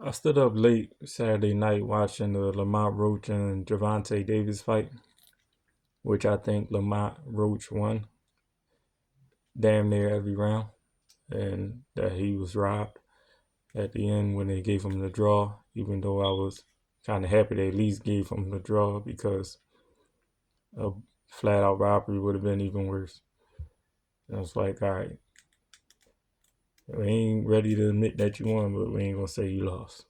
I stood up late Saturday night watching the Lamont Roach and Javante Davis fight, which I think Lamont Roach won damn near every round, and that he was robbed at the end when they gave him the draw, even though I was kind of happy they at least gave him the draw because a flat out robbery would have been even worse. And I was like, all right, we ain't ready to admit that you won, but we ain't gonna say you lost.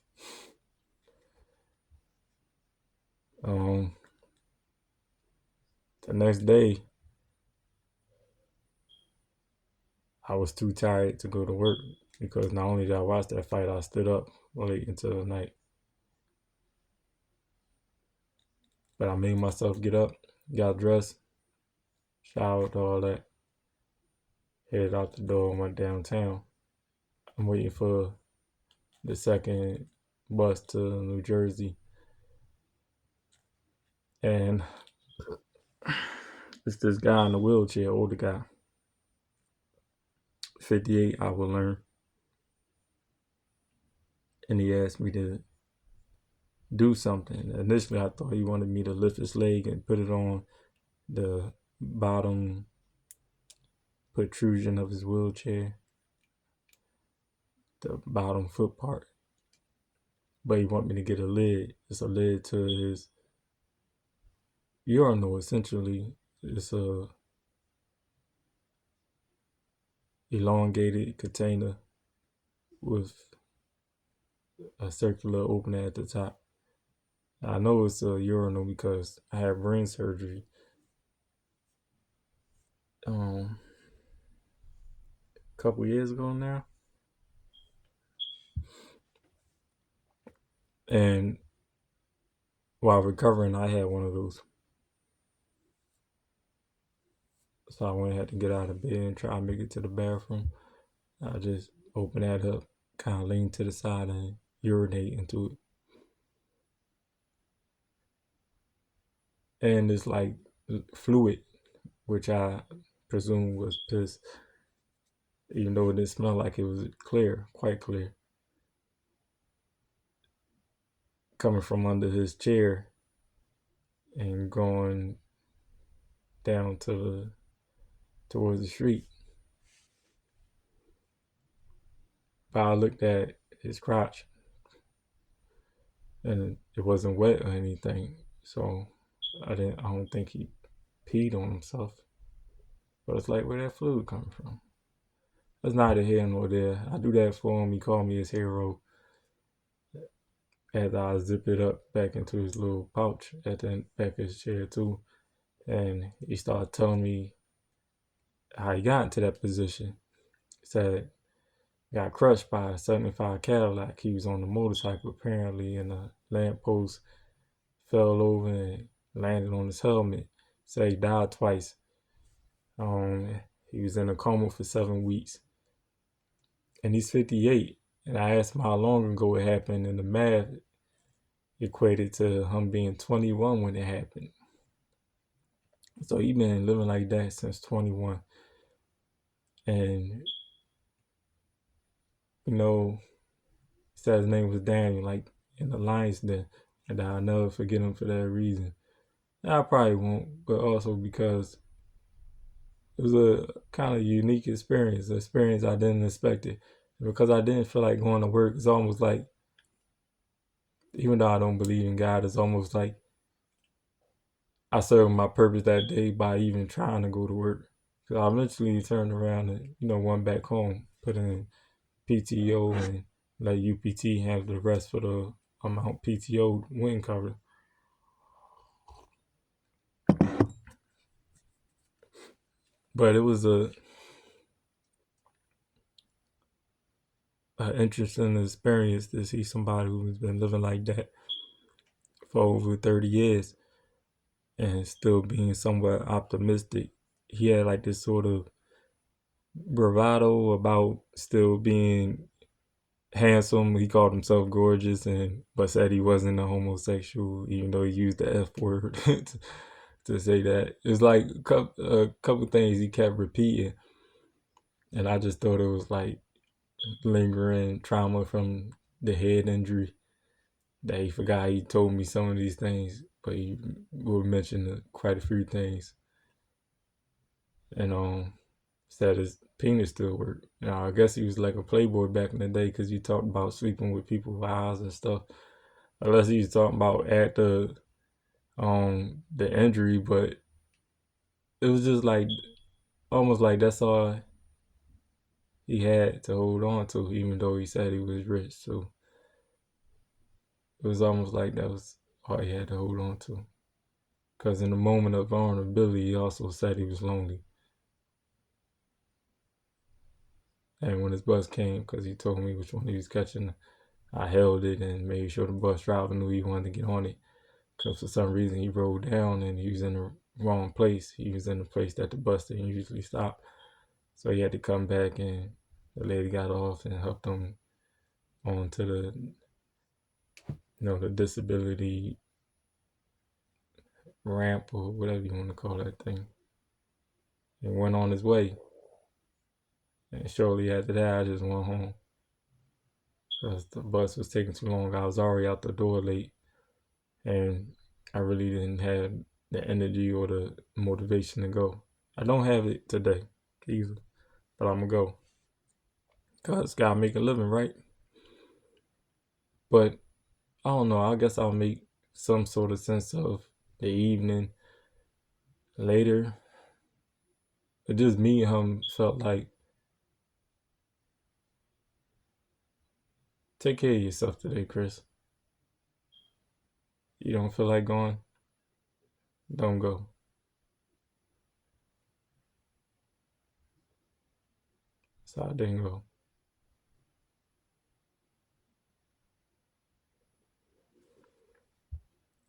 Um, the next day, I was too tired to go to work because not only did I watch that fight, I stood up late into the night. But I made myself get up, got dressed, showered, all that, headed out the door, and went downtown. I'm waiting for the second bus to New Jersey, and it's this guy in a wheelchair, older guy, 58, I will learn, and he asked me to do something. Initially, I thought he wanted me to lift his leg and put it on the bottom protrusion of his wheelchair, the bottom foot part. But he wanted me to get a lid. It's a lid to his urinal, essentially. It's a elongated container with a circular opening at the top. I know it's a urinal because I had brain surgery a couple years ago now. And while recovering, I had one of those. So I went and had to get out of bed and try to make it to the bathroom. I just opened that up, kind of leaned to the side and urinate into it. And it's like fluid, which I presume was piss, even though it didn't smell like it was clear, quite clear, coming from under his chair and going down towards the street. But I looked at his crotch and it wasn't wet or anything, so I don't think he peed on himself. But it's like, where that fluid coming from? That's neither here nor there. I do that for him. He called me his hero as I zip it up back into his little pouch at the back of his chair too. And he started telling me how he got into that position. He said he got crushed by a 75 Cadillac. He was on a motorcycle apparently, and a lamppost fell over and landed on his helmet. Said he died twice. He was in a coma for 7 weeks. And he's 58. And I asked him how long ago it happened, and the math equated to him being 21 when it happened. So he been living like that since 21. And, you know, he said his name was Daniel, like in the Lions Den, and I'll never forget him for that reason. And I probably won't, but also because it was a kind of unique experience, an experience I didn't expect it. And because I didn't feel like going to work, it's almost like, even though I don't believe in God, it's almost like I served my purpose that day by even trying to go to work. Because I eventually turned around and, went back home, put in PTO and let UPT have the rest for the amount PTO win cover. But it was a interesting experience to see somebody who's been living like that for over 30 years and still being somewhat optimistic. He had like this sort of bravado about still being handsome. He called himself gorgeous, but said he wasn't a homosexual, even though he used the F word to say that. It's like a couple things he kept repeating, and I just thought it was like lingering trauma from the head injury. That he forgot he told me some of these things, but he will mention quite a few things. And said his penis still worked. I guess he was like a playboy back in the day because he talked about sleeping with people's eyes and stuff. Unless he was talking about at the injury, but it was just like almost like that's all he had to hold on to, even though he said he was rich. So it was almost like that was all he had to hold on to. Because in the moment of vulnerability, he also said he was lonely. And when his bus came, because he told me which one he was catching, I held it and made sure the bus driver knew he wanted to get on it. Because for some reason he rolled down and he was in the wrong place. He was in the place that the bus didn't usually stop. So he had to come back, and the lady got off and helped him onto the disability ramp or whatever you want to call that thing, and went on his way. And shortly after that, I just went home because the bus was taking too long. I was already out the door late, and I really didn't have the energy or the motivation to go. I don't have it today either, but I'm gonna go because gotta make a living, right? But I don't know. I guess I'll make some sort of sense of the evening later. It just me and him felt like, take care of yourself today, Chris. You don't feel like going? Don't go. So I didn't go.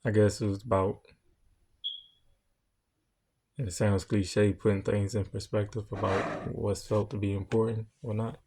I guess it was about, it sounds cliche, putting things in perspective about what's felt to be important or not.